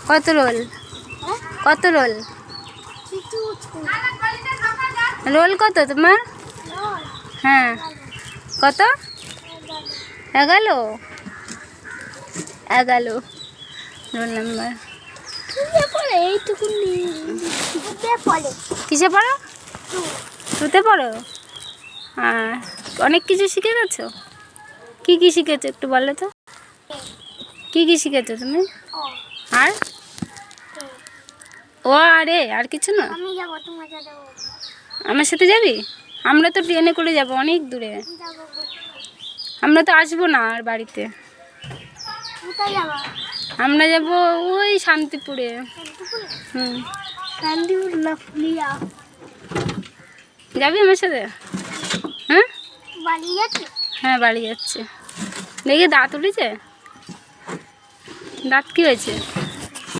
কত রোল? কত role? Role কত তোমার? হ্যাঁ কত? 11 11 রোল নাম্বার। কিসে পড়ো? 2তে পড়ো। হ্যাঁ অনেক কিছু শিখে গেছো। কি কি শিখেছো একটু বলো তো। কি কি শিখেছো তুমি? আর ও আরে আর কিছু না? আমার সাথে যাবি? আমরা তো ট্রেনে করে যাব অনেক দূরে। আমরা তো আসবো না আর বাড়িতে। আমরা যাব ওই শান্তিপুরে। শান্তিপুর না ফুলিয়া। যাবি আমার সাথে? হ্যাঁ বাড়ি যাচ্ছে। হ্যাঁ বাড়ি যাচ্ছে। দেখি দাঁত উঠেছে। দাঁত কি হয়েছে?